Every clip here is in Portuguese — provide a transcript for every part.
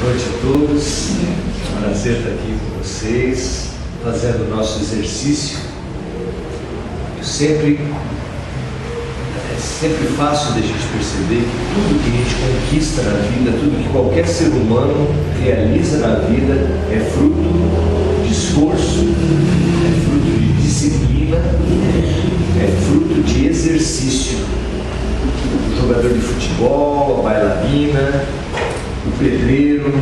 noite a todos, é um prazer estar aqui com vocês, fazendo o nosso exercício. É sempre fácil da gente perceber que tudo que a gente conquista na vida, tudo que qualquer ser humano realiza na vida é fruto de esforço, é fruto de disciplina, é fruto de exercício. O jogador de futebol, a bailarina, o pedreiro,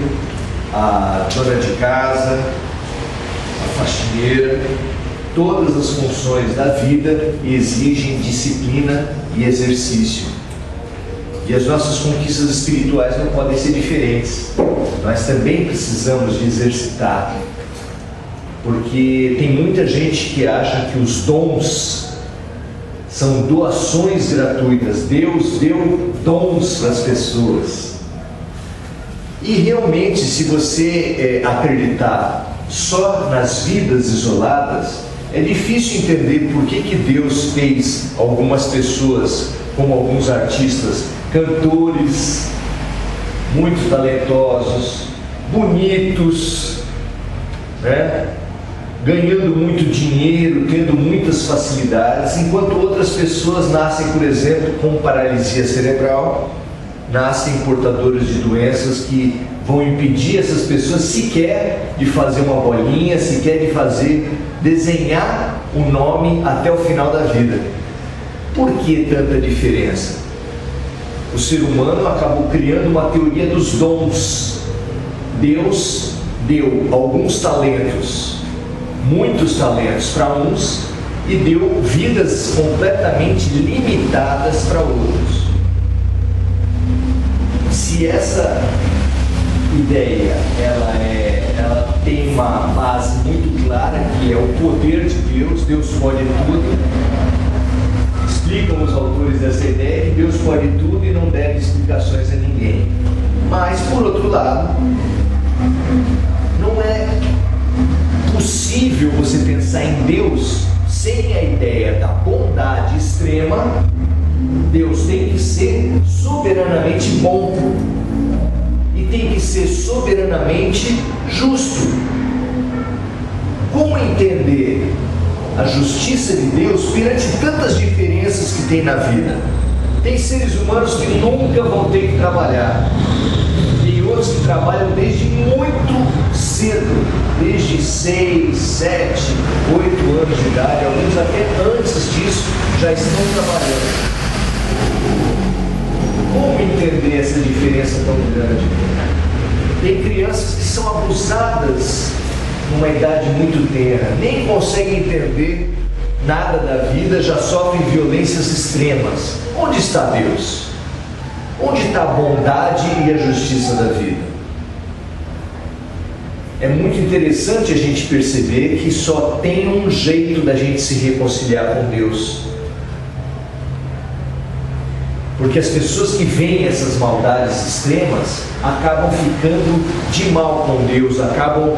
a dona de casa, a faxineira, todas as funções da vida exigem disciplina e exercício. E as nossas conquistas espirituais não podem ser diferentes. Nós também precisamos de exercitar, porque tem muita gente que acha que os dons são doações gratuitas. Deus deu dons para as pessoas. E realmente, se você acreditar só nas vidas isoladas, é difícil entender por que Deus fez algumas pessoas, como alguns artistas, cantores, muito talentosos, bonitos, né? Ganhando muito dinheiro, tendo muitas facilidades, enquanto outras pessoas nascem, por exemplo, com paralisia cerebral, nascem portadores de doenças que vão impedir essas pessoas sequer de fazer uma bolinha, sequer de desenhar o nome até o final da vida. Por que tanta diferença? O ser humano acabou criando uma teoria dos dons. Deus deu alguns talentos, muitos talentos para uns, e deu vidas completamente limitadas para outros. Se essa ideia ela tem uma base muito clara, que é o poder de Deus, Deus pode tudo. Explicam os autores dessa ideia que Deus pode tudo e não deve explicações a ninguém. Mas, por outro lado, não é possível você pensar em Deus sem a ideia da bondade extrema. Deus tem que ser soberanamente bom e tem que ser soberanamente justo. Como entender a justiça de Deus perante tantas diferenças que tem na vida? Tem seres humanos que nunca vão ter que trabalhar, tem outros que trabalham desde muito cedo, desde 6, 7, 8 anos de idade, alguns até antes disso já estão trabalhando. Como entender essa diferença tão grande? Tem crianças que são abusadas numa idade muito tenra, nem conseguem entender nada da vida, já sofrem violências extremas. Onde está Deus? Onde está a bondade e a justiça da vida? É muito interessante a gente perceber que só tem um jeito da gente se reconciliar com Deus. Porque as pessoas que veem essas maldades extremas acabam ficando de mal com Deus, acabam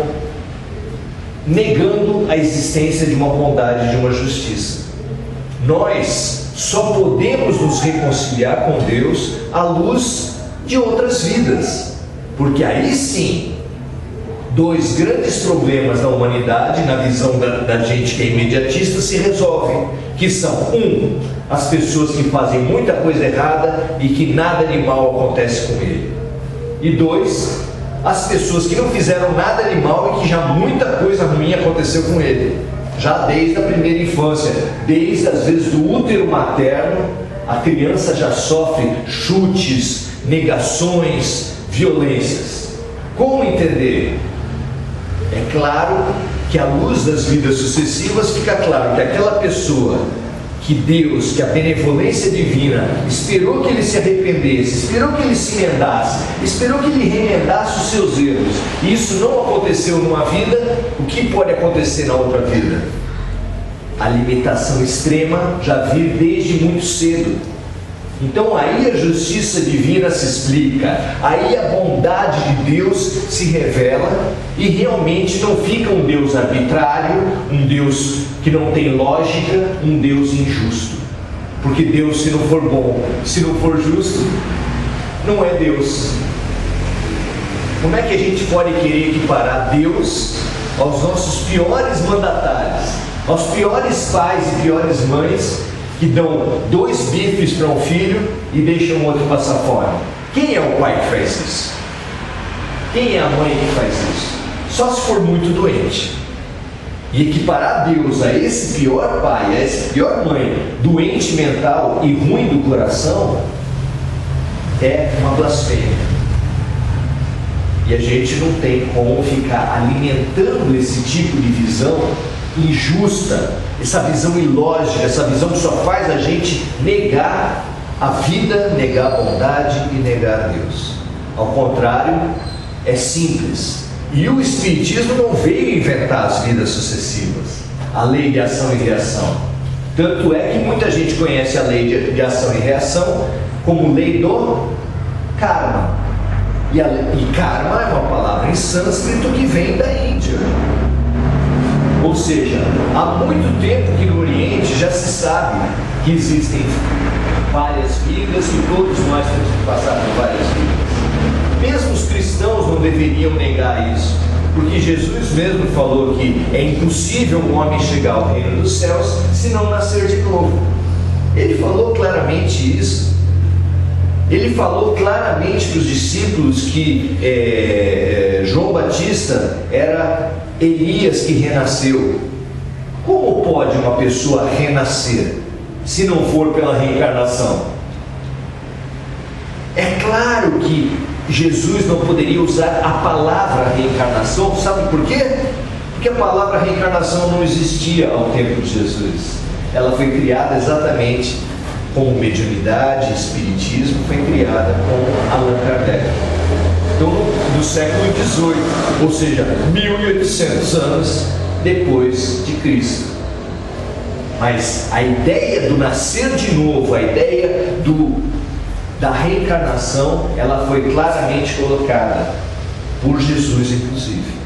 negando a existência de uma bondade, de uma justiça. Nós só podemos nos reconciliar com Deus à luz de outras vidas, porque aí sim, dois grandes problemas da humanidade, na visão da gente que é imediatista, se resolvem, que são: as pessoas que fazem muita coisa errada e que nada de mal acontece com ele, e 2, as pessoas que não fizeram nada de mal e que já muita coisa ruim aconteceu com ele, já desde a primeira infância, desde às vezes do útero materno, a criança já sofre chutes, negações, violências. Como entender? É claro que à luz das vidas sucessivas fica claro que aquela pessoa que Deus, que a benevolência divina esperou que ele se arrependesse, esperou que ele se emendasse, esperou que ele remendasse os seus erros, e isso não aconteceu numa vida, o que pode acontecer na outra vida? A limitação extrema já vir desde muito cedo. Então aí a justiça divina se explica, aí a bondade de Deus se revela, e realmente não fica um Deus arbitrário, um Deus que não tem lógica, um Deus injusto. Porque Deus, se não for bom, se não for justo, não é Deus. Como é que a gente pode querer equiparar Deus aos nossos piores mandatários, aos piores pais e piores mães que dão 2 bifes para um filho e deixam o outro passar fome? Quem é o pai que faz isso? Quem é a mãe que faz isso? Só se for muito doente. E equiparar Deus a esse pior pai, a essa pior mãe, doente mental e ruim do coração, é uma blasfêmia. E a gente não tem como ficar alimentando esse tipo de visão injusta, essa visão ilógica, essa visão que só faz a gente negar a vida, negar a bondade e negar a Deus. Ao contrário, é simples. E o Espiritismo não veio inventar as vidas sucessivas, a lei de ação e reação. Tanto é que muita gente conhece a lei de ação e reação como lei do karma. E karma é uma palavra em sânscrito que vem da Índia. Ou seja, há muito tempo que no Oriente já se sabe que existem várias vidas e todos nós temos que passar por várias vidas. Mesmo os cristãos não deveriam negar isso, porque Jesus mesmo falou que é impossível um homem chegar ao reino dos céus se não nascer de novo. Ele falou claramente isso. Ele falou claramente para os discípulos que João Batista era Elias que renasceu. Como pode uma pessoa renascer se não for pela reencarnação? É claro que Jesus não poderia usar a palavra reencarnação. Sabe por quê? Porque a palavra reencarnação não existia ao tempo de Jesus. Ela foi criada exatamente como mediunidade, espiritismo, foi criada com Allan Kardec. Então, no século XVIII, ou seja, 1800 anos depois de Cristo. Mas a ideia do nascer de novo, a ideia da reencarnação, ela foi claramente colocada por Jesus, inclusive.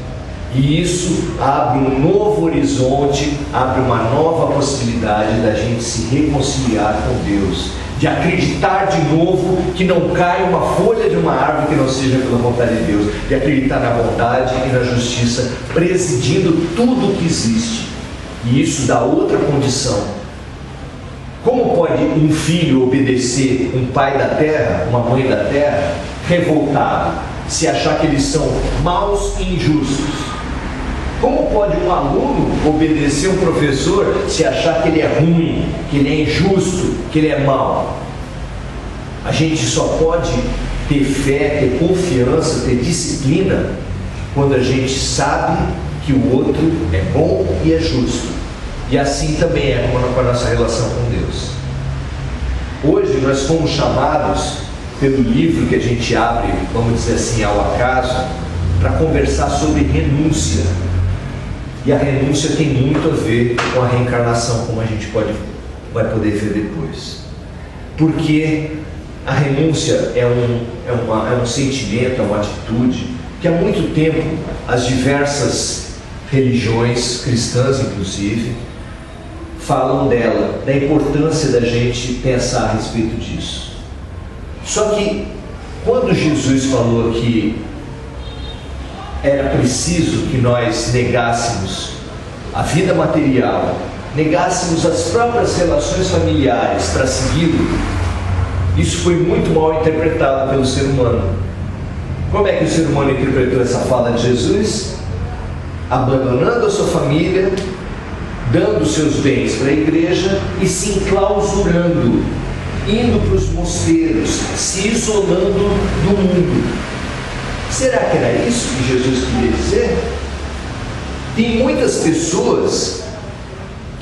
E isso abre um novo horizonte, abre uma nova possibilidade da gente se reconciliar com Deus, de acreditar de novo que não cai uma folha de uma árvore que não seja pela vontade de Deus, de acreditar na bondade e na justiça presidindo tudo o que existe. E isso dá outra condição. Como pode um filho obedecer um pai da terra, uma mãe da terra, revoltado, se achar que eles são maus e injustos? Como pode um aluno obedecer um professor se achar que ele é ruim, que ele é injusto, que ele é mau? A gente só pode ter fé, ter confiança, ter disciplina quando a gente sabe que o outro é bom e é justo. E assim também é com a nossa relação com Deus. Hoje nós fomos chamados pelo livro que a gente abre, vamos dizer assim, ao acaso, para conversar sobre renúncia. E a renúncia tem muito a ver com a reencarnação, como a gente vai poder ver depois. Porque a renúncia é um sentimento, é uma atitude que há muito tempo as diversas religiões, cristãs inclusive, falam dela, da importância da gente pensar a respeito disso. Só que quando Jesus falou que era preciso que nós negássemos a vida material, negássemos as próprias relações familiares para segui-lo, isso foi muito mal interpretado pelo ser humano. Como é que o ser humano interpretou essa fala de Jesus? Abandonando a sua família, dando seus bens para a igreja e se enclausurando, indo para os mosteiros, se isolando do mundo. Será que era isso que Jesus queria dizer? Tem muitas pessoas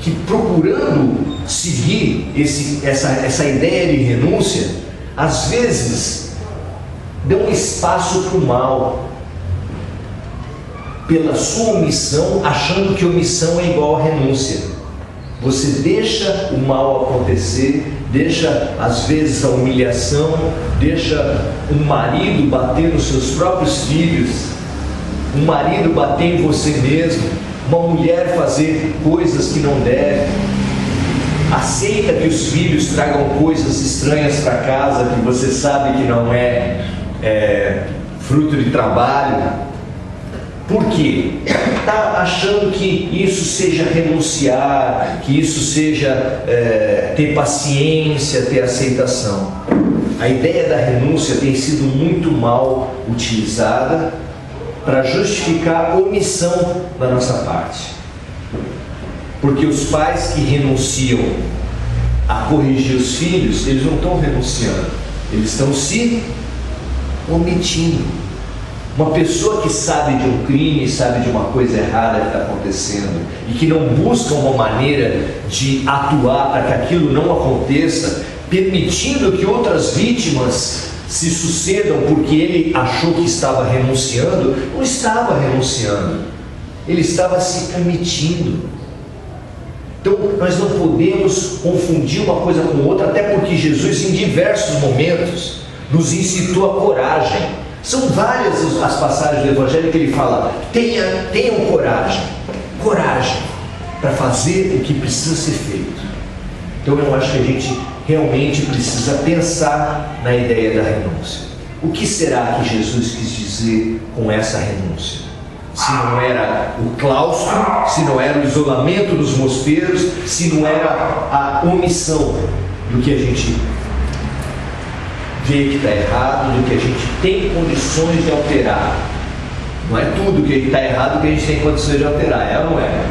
que, procurando seguir essa ideia de renúncia, às vezes dão espaço para o mal, pela sua omissão, achando que omissão é igual a renúncia. Você deixa o mal acontecer, deixa às vezes a humilhação, deixa um marido bater nos seus próprios filhos, um marido bater em você mesmo, uma mulher fazer coisas que não deve, aceita que os filhos tragam coisas estranhas para casa que você sabe que não é fruto de trabalho. Por quê? Está achando que isso seja renunciar, que isso seja ter paciência, ter aceitação. A ideia da renúncia tem sido muito mal utilizada para justificar omissão da nossa parte. Porque os pais que renunciam a corrigir os filhos, eles não estão renunciando, eles estão se omitindo. Uma pessoa que sabe de um crime, sabe de uma coisa errada que está acontecendo e que não busca uma maneira de atuar para que aquilo não aconteça, permitindo que outras vítimas se sucedam porque ele achou que estava renunciando, não estava renunciando, ele estava se omitindo. Então nós não podemos confundir uma coisa com outra, até porque Jesus em diversos momentos nos incitou a coragem. São várias as passagens do Evangelho que ele fala: tenham coragem para fazer o que precisa ser feito. Então eu acho que a gente realmente precisa pensar na ideia da renúncia. O que será que Jesus quis dizer com essa renúncia? Se não era o claustro, se não era o isolamento dos mosteiros, se não era a omissão do que a gente vê que está errado, do que a gente tem condições de alterar. Não é tudo que está errado que a gente tem condições de alterar, é ou não é?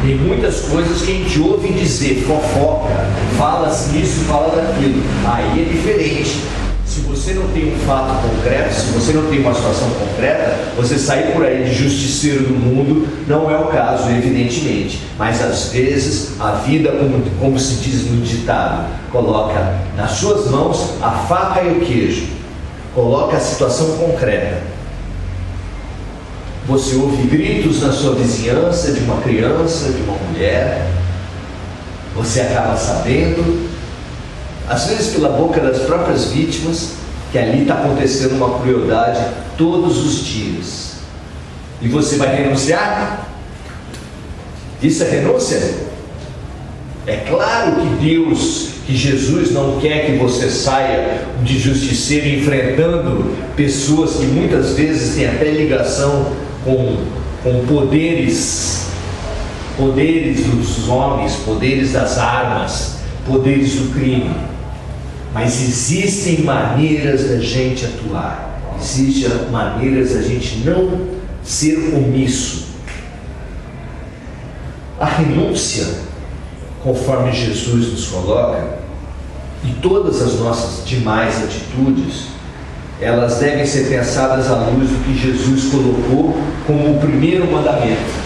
Tem muitas coisas que a gente ouve dizer, fofoca, fala-se isso, fala daquilo. Aí é diferente. Se você não tem um fato concreto, se você não tem uma situação concreta, você sair por aí de justiceiro do mundo não é o caso, evidentemente. Mas às vezes a vida, como se diz no ditado, coloca nas suas mãos a faca e o queijo, coloca a situação concreta. Você ouve gritos na sua vizinhança de uma criança, de uma mulher, você acaba sabendo, às vezes pela boca das próprias vítimas, que ali está acontecendo uma crueldade todos os dias. E você vai renunciar? Isso é renúncia? É claro que Deus, que Jesus não quer que você saia de justiceiro enfrentando pessoas que muitas vezes têm até ligação com poderes dos homens, poderes das armas, poderes do crime. Mas existem maneiras da gente atuar, existem maneiras da gente não ser omisso. A renúncia, conforme Jesus nos coloca, e todas as nossas demais atitudes, elas devem ser pensadas à luz do que Jesus colocou como o primeiro mandamento.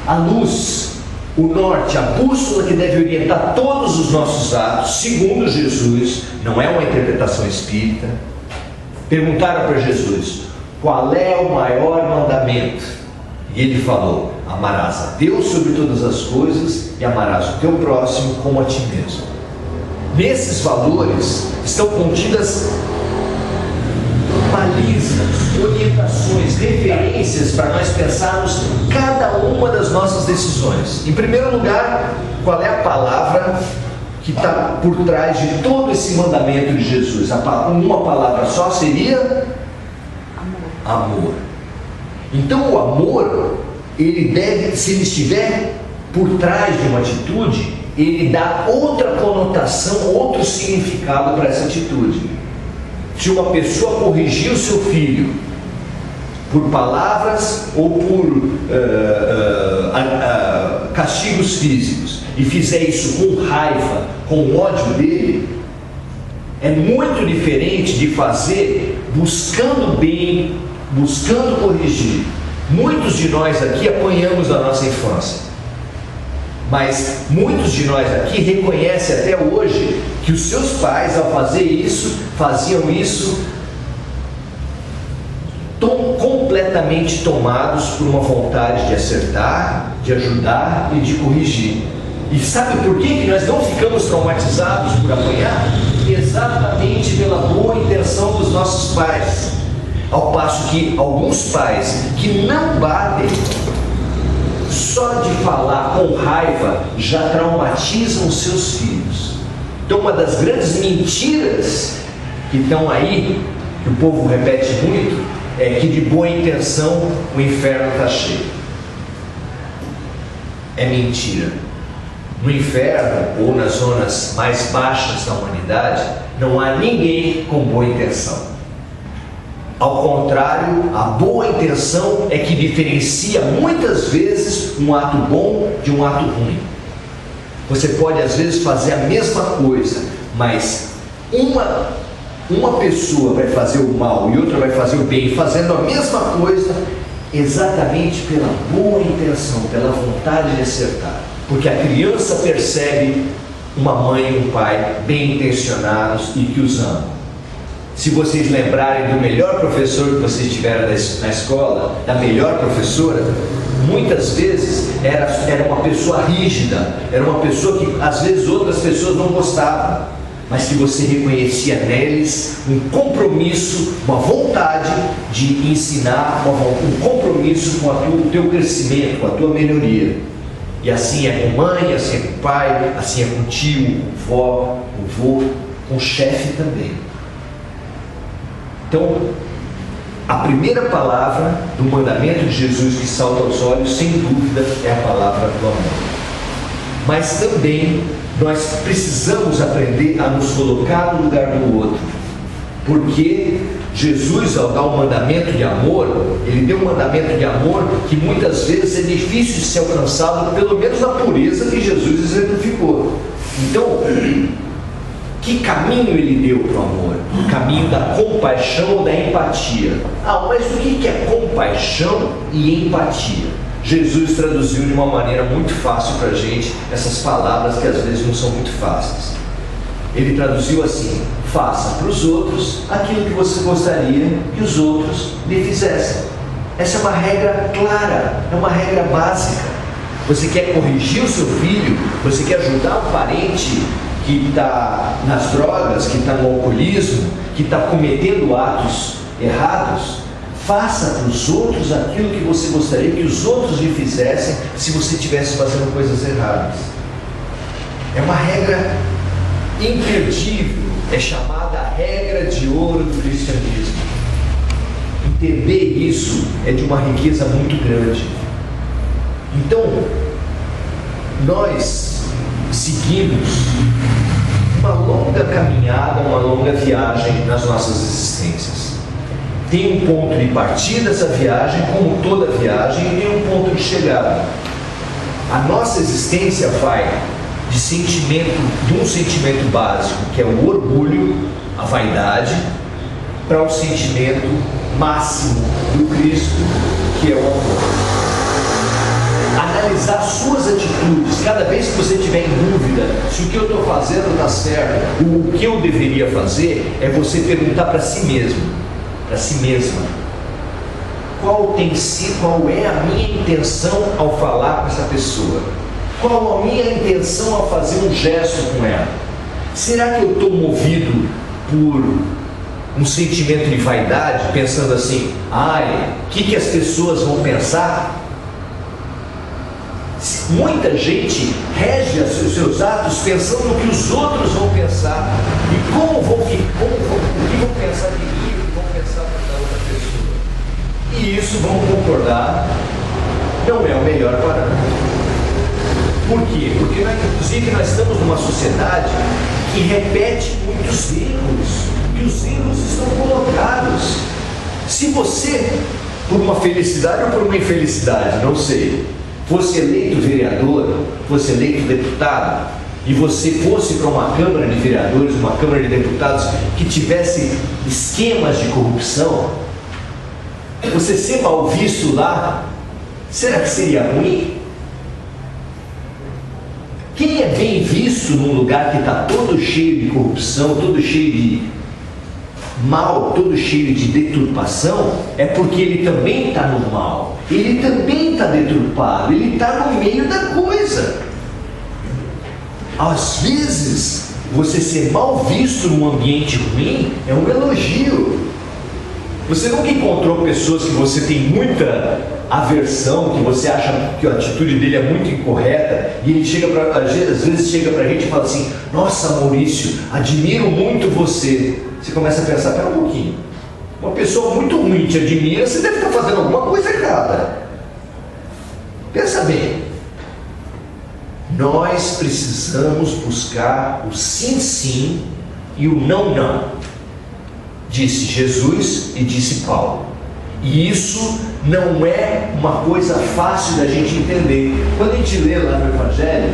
A luz, o norte, a bússola que deve orientar todos os nossos atos, segundo Jesus, não é uma interpretação espírita. Perguntaram para Jesus: qual é o maior mandamento? E ele falou: amarás a Deus sobre todas as coisas e amarás o teu próximo como a ti mesmo. Nesses valores estão contidas balizas, orientações, referências para nós pensarmos cada uma das nossas decisões. Em primeiro lugar, qual é a palavra que está por trás de todo esse mandamento de Jesus? Uma palavra só seria amor. Então o amor, ele deve, se ele estiver por trás de uma atitude, ele dá outra conotação, outro significado para essa atitude. Se uma pessoa corrigir o seu filho por palavras ou por castigos físicos e fizer isso com raiva, com ódio dele, é muito diferente de fazer buscando bem, buscando corrigir. Muitos de nós aqui apanhamos na nossa infância, mas muitos de nós aqui reconhecem até hoje que os seus pais, ao fazer isso, faziam isso completamente tomados por uma vontade de acertar, de ajudar e de corrigir. E sabe por que nós não ficamos traumatizados por apanhar? Exatamente pela boa intenção dos nossos pais. Ao passo que alguns pais que não batem, só de falar com raiva já traumatizam os seus filhos. Então uma das grandes mentiras que estão aí, que que o povo repete muito, é que de boa intenção o inferno está cheio. É mentira. No inferno, ou nas zonas mais baixas da humanidade, não há ninguém com boa intenção. Ao contrário, a boa intenção é que diferencia muitas vezes um ato bom de um ato ruim. Você pode às vezes fazer a mesma coisa, mas uma pessoa vai fazer o mal e outra vai fazer o bem, fazendo a mesma coisa exatamente pela boa intenção, pela vontade de acertar. Porque a criança percebe uma mãe e um pai bem intencionados e que os amam. Se vocês lembrarem do melhor professor que vocês tiveram na escola, da melhor professora, muitas vezes era uma pessoa rígida, era uma pessoa que às vezes outras pessoas não gostavam, mas que você reconhecia neles um compromisso, uma vontade de ensinar, um compromisso com o teu crescimento, com a tua melhoria. E assim é com mãe, assim é com pai, assim é com tio, com vó, com vô, com o chefe também. Então, a primeira palavra do mandamento de Jesus que salta aos olhos, sem dúvida, é a palavra do amor. Mas também nós precisamos aprender a nos colocar no lugar do outro. Porque Jesus, ao dar um mandamento de amor, ele deu um mandamento de amor que muitas vezes é difícil de ser alcançado, pelo menos na pureza que Jesus exemplificou. Então, que caminho ele deu para o amor? O caminho da compaixão ou da empatia. Mas o que é compaixão e empatia? Jesus traduziu de uma maneira muito fácil para a gente essas palavras que às vezes não são muito fáceis. Ele traduziu assim: faça para os outros aquilo que você gostaria que os outros lhe fizessem. Essa é uma regra clara, é uma regra básica. Você quer corrigir o seu filho, você quer ajudar um parente que está nas drogas, que está no alcoolismo, que está cometendo atos errados, faça para os outros aquilo que você gostaria que os outros lhe fizessem se você estivesse fazendo coisas erradas. É uma regra imperdível, é chamada a regra de ouro do cristianismo. Entender isso é de uma riqueza muito grande. Então, nós seguimos uma longa caminhada, uma longa viagem nas nossas existências. Tem um ponto de partida dessa viagem, como toda viagem, e tem um ponto de chegada. A nossa existência vai de um sentimento básico, que é o orgulho, a vaidade, para um sentimento máximo do Cristo, que é o amor. Analisar suas atitudes, cada vez que você estiver em dúvida se o que eu estou fazendo está certo, o que eu deveria fazer, é você perguntar para si mesmo, para si mesma, qual é a minha intenção ao falar com essa pessoa? Qual a minha intenção ao fazer um gesto com ela? Será que eu estou movido por um sentimento de vaidade, pensando assim, o que as pessoas vão pensar? Muita gente rege os seus atos pensando no que os outros vão pensar e o que vão pensar de mim, o que vão pensar da outra pessoa. E isso, vão concordar, não é o melhor parâmetro. Por quê? Porque inclusive nós estamos numa sociedade que repete muitos erros, que os erros estão colocados. Se você, por uma felicidade ou por uma infelicidade, não sei, fosse eleito vereador, fosse eleito deputado, e você fosse para uma Câmara de Vereadores, uma Câmara de Deputados que tivesse esquemas de corrupção, você ser mal visto lá, será que seria ruim? Quem é bem visto num lugar que está todo cheio de corrupção, todo cheio de mal, todo cheio de deturpação, é porque ele também está no mal, ele também está deturpado, ele está no meio da coisa. Às vezes, você ser mal visto num ambiente ruim é um elogio. Você nunca encontrou pessoas que você tem muita aversão, que você acha que a atitude dele é muito incorreta, e ele às vezes chega para a gente e fala assim: nossa, Maurício, admiro muito você. Você começa a pensar, pera um pouquinho, Uma pessoa muito ruim te admira, você deve estar fazendo alguma coisa errada. Pensa bem. Nós precisamos buscar o sim, sim e o não, não. Disse Jesus e disse Paulo. E isso não é uma coisa fácil da gente entender. Quando a gente lê lá no Evangelho,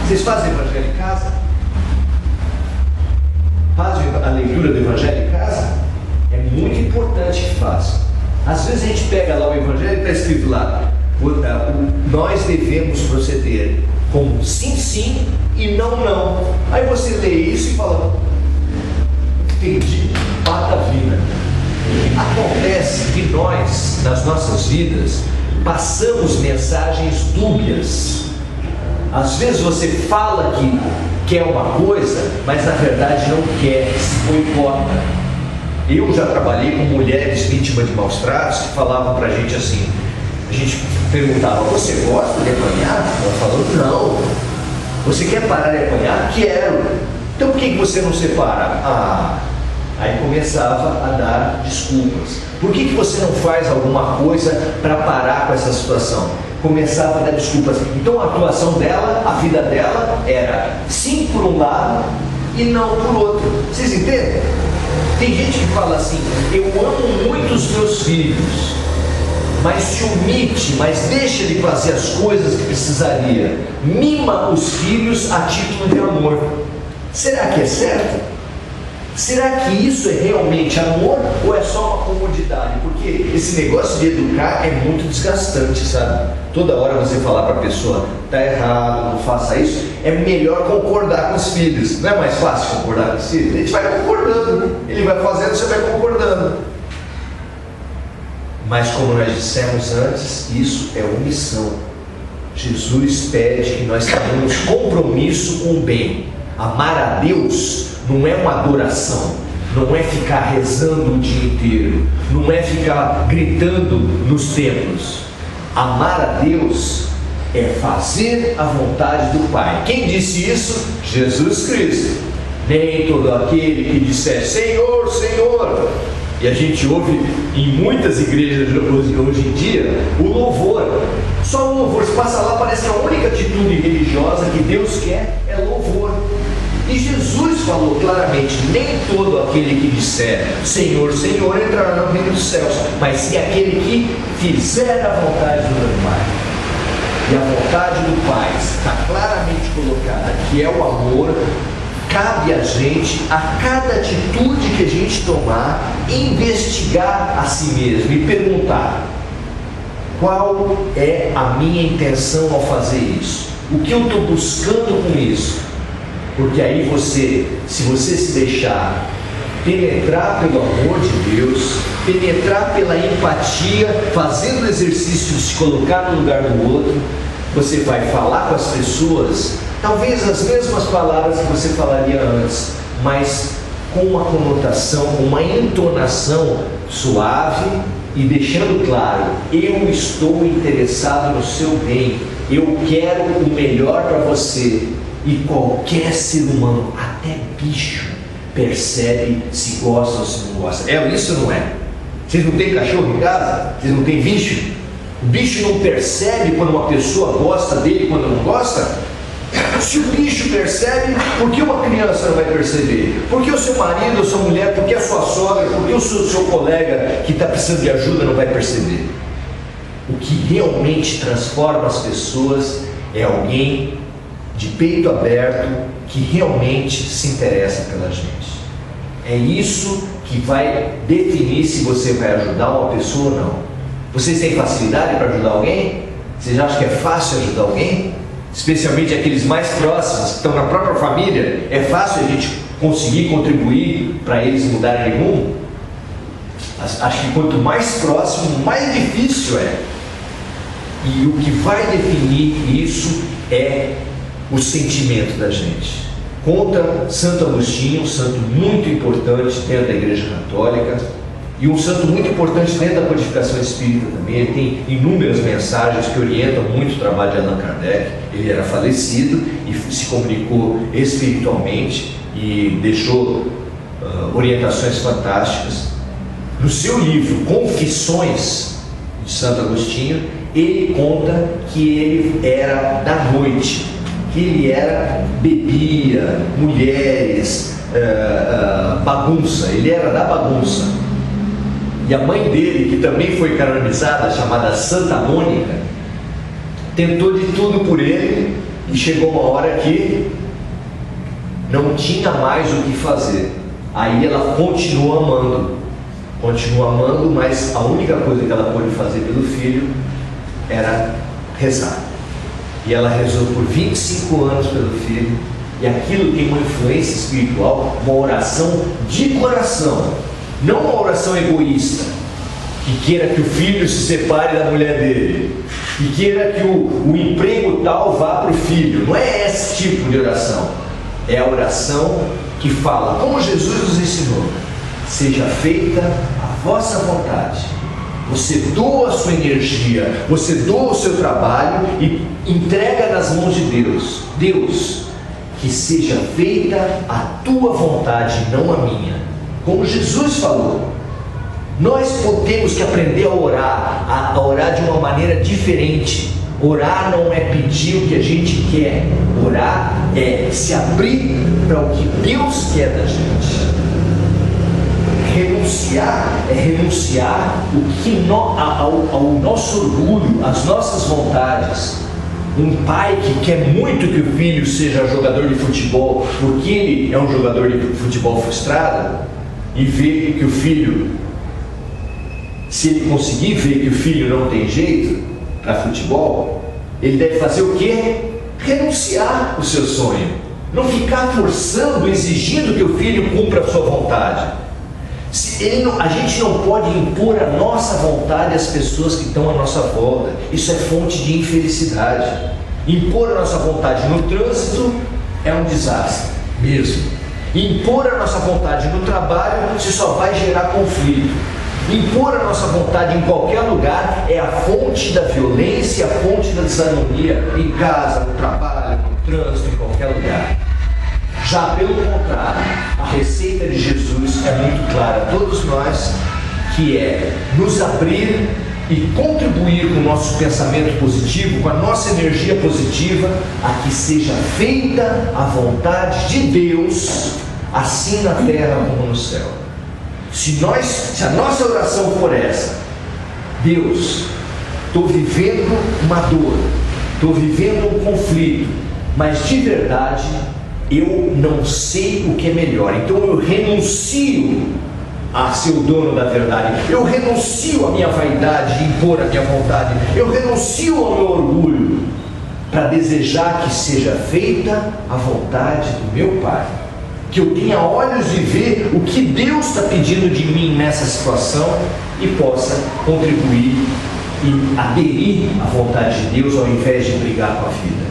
vocês fazem o Evangelho em casa? Fazem a leitura do Evangelho em casa? É muito importante que façam. Às vezes a gente pega lá o Evangelho e está escrito lá: nós devemos proceder com sim, sim e não, não. Aí você lê isso e fala: entendi, bata vida. Acontece que nós, nas nossas vidas, passamos mensagens dúbias. Às vezes você fala que quer uma coisa, mas na verdade não quer, se boicota. Eu já trabalhei com mulheres vítimas de maus tratos que falavam pra gente assim, a gente perguntava: você gosta de apanhar? Ela falou: não. Você quer parar de apanhar? Quero. Então por que você não separa? Aí começava a dar desculpas. Por que você não faz alguma coisa para parar com essa situação? Começava a dar desculpas. Então a atuação dela, a vida dela era sim por um lado e não por outro. Vocês entendem? Tem gente que fala assim: eu amo muito os meus filhos, mas se omite, mas deixa de fazer as coisas que precisaria. Mima os filhos a título de amor. Será que é certo? Será que isso é realmente amor ou é só uma comodidade? Porque esse negócio de educar é muito desgastante, sabe? Toda hora você falar para a pessoa: está errado, não faça isso. É melhor concordar com os filhos. Não é mais fácil concordar com os filhos? A gente vai concordando, ele vai fazendo, você vai concordando. Mas como nós dissemos antes, isso é omissão. Jesus pede que nós tenhamos compromisso com o bem. Amar a Deus não é uma adoração, não é ficar rezando o dia inteiro, não é ficar gritando nos templos. Amar a Deus é fazer a vontade do Pai. Quem disse isso? Jesus Cristo. Nem todo aquele que disser Senhor, Senhor. E a gente ouve em muitas igrejas hoje em dia o louvor. Só o louvor, se passa lá, parece que a única atitude religiosa que Deus quer é louvor. E Jesus falou claramente: nem todo aquele que disser Senhor, Senhor entrará no reino dos céus, mas sim aquele que fizer a vontade do meu Pai. E a vontade do Pai está claramente colocada, que é o amor. Cabe a gente, a cada atitude que a gente tomar, investigar a si mesmo e perguntar: qual é a minha intenção ao fazer isso? O que eu estou buscando com isso? Porque aí se você se deixar penetrar pelo amor de Deus, penetrar pela empatia, fazendo o exercício de se colocar no lugar do outro, você vai falar com as pessoas, talvez as mesmas palavras que você falaria antes, mas com uma conotação, uma entonação suave e deixando claro: eu estou interessado no seu bem, eu quero o melhor para você. E qualquer ser humano, até bicho, percebe se gosta ou se não gosta. É isso ou não é? Vocês não têm cachorro em casa? Vocês não têm bicho? O bicho não percebe quando uma pessoa gosta dele e quando não gosta? Se o bicho percebe, por que uma criança não vai perceber? Por que o seu marido ou sua mulher, por que a sua sogra, por que o seu colega que está precisando de ajuda não vai perceber? O que realmente transforma as pessoas é alguém de peito aberto, que realmente se interessa pela gente. É isso que vai definir se você vai ajudar uma pessoa ou não. Vocês têm facilidade para ajudar alguém? Vocês acham que é fácil ajudar alguém? Especialmente aqueles mais próximos, que estão na própria família. É fácil a gente conseguir contribuir para eles mudarem de rumo? Acho que quanto mais próximo, mais difícil é. E o que vai definir isso é o sentimento da gente. Conta Santo Agostinho, um santo muito importante dentro da Igreja Católica e um santo muito importante dentro da codificação espírita também. Ele tem inúmeras mensagens que orientam muito o trabalho de Allan Kardec. Ele era falecido e se comunicou espiritualmente e deixou orientações fantásticas. No seu livro Confissões de Santo Agostinho, ele conta que ele era da noite, que ele bebia, mulheres, bagunça, ele era da bagunça. E a mãe dele, que também foi canonizada, chamada Santa Mônica, tentou de tudo por ele, e chegou uma hora que não tinha mais o que fazer. Aí ela continuou amando, mas a única coisa que ela pôde fazer pelo filho era rezar. E ela rezou por 25 anos pelo filho, e aquilo tem uma influência espiritual, uma oração de coração, não uma oração egoísta, que queira que o filho se separe da mulher dele, que queira que o emprego tal vá para o filho. Não é esse tipo de oração. É a oração que fala, como Jesus nos ensinou: seja feita a vossa vontade. Você doa a sua energia, você doa o seu trabalho e entrega nas mãos de Deus. Deus, que seja feita a tua vontade, não a minha. Como Jesus falou, nós temos que aprender a orar de uma maneira diferente. Orar não é pedir o que a gente quer, orar é se abrir para o que Deus quer da gente. Renunciar é renunciar ao nosso orgulho, às nossas vontades. Um pai que quer muito que o filho seja jogador de futebol, porque ele é um jogador de futebol frustrado, e vê que o filho, se ele conseguir ver que o filho não tem jeito para futebol, ele deve fazer o quê? Renunciar o seu sonho, não ficar forçando, exigindo que o filho cumpra a sua vontade. A gente não pode impor a nossa vontade às pessoas que estão à nossa volta. Isso é fonte de infelicidade. Impor a nossa vontade no trânsito é um desastre mesmo. Impor a nossa vontade no trabalho, você só vai gerar conflito. Impor a nossa vontade em qualquer lugar é a fonte da violência, a fonte da desarmonia, em casa, no trabalho, no trânsito, em qualquer lugar. Já pelo contrário, a receita de Jesus é muito clara a todos nós, que é nos abrir e contribuir com o nosso pensamento positivo, com a nossa energia positiva, a que seja feita a vontade de Deus, assim na terra como no céu. Se a nossa oração for essa: Deus, estou vivendo uma dor, estou vivendo um conflito, mas de verdade eu não sei o que é melhor, então eu renuncio a ser o dono da verdade, eu renuncio à minha vaidade de impor a minha vontade, eu renuncio ao meu orgulho, para desejar que seja feita a vontade do meu Pai, que eu tenha olhos de ver o que Deus está pedindo de mim nessa situação e possa contribuir e aderir à vontade de Deus ao invés de brigar com a vida.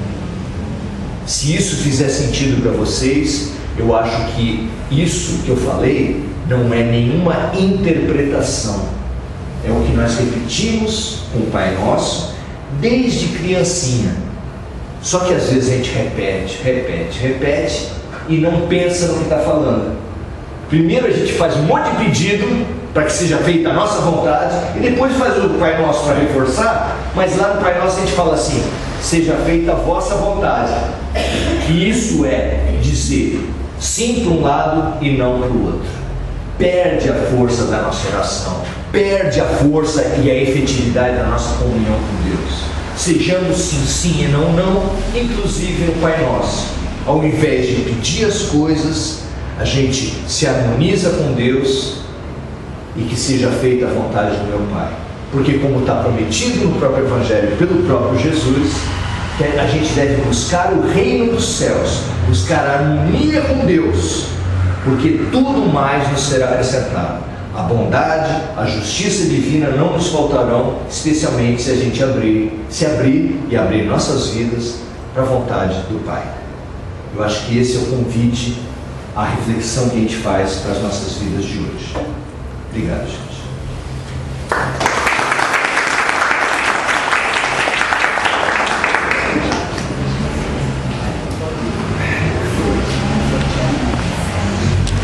Se isso fizer sentido para vocês, eu acho que isso que eu falei não é nenhuma interpretação, é o que nós repetimos com o Pai Nosso desde criancinha. Só que às vezes a gente repete e não pensa no que está falando. Primeiro a gente faz um monte de pedido para que seja feita a nossa vontade, e depois faz o Pai Nosso para reforçar, mas lá no Pai Nosso a gente fala assim: seja feita a vossa vontade. E isso é dizer sim para um lado e não para o outro. Perde a força da nossa oração, perde a força e a efetividade da nossa comunhão com Deus. Sejamos sim, sim e não, não, inclusive no Pai Nosso. Ao invés de pedir as coisas, a gente se harmoniza com Deus e que seja feita a vontade do meu Pai. Porque, como está prometido no próprio Evangelho pelo próprio Jesus, a gente deve buscar o reino dos céus, buscar a harmonia com Deus, porque tudo mais nos será acrescentado. A bondade, a justiça divina não nos faltarão, especialmente se a gente se abrir e abrir nossas vidas para a vontade do Pai. Eu acho que esse é o convite, a reflexão que a gente faz para as nossas vidas de hoje. Obrigado, gente.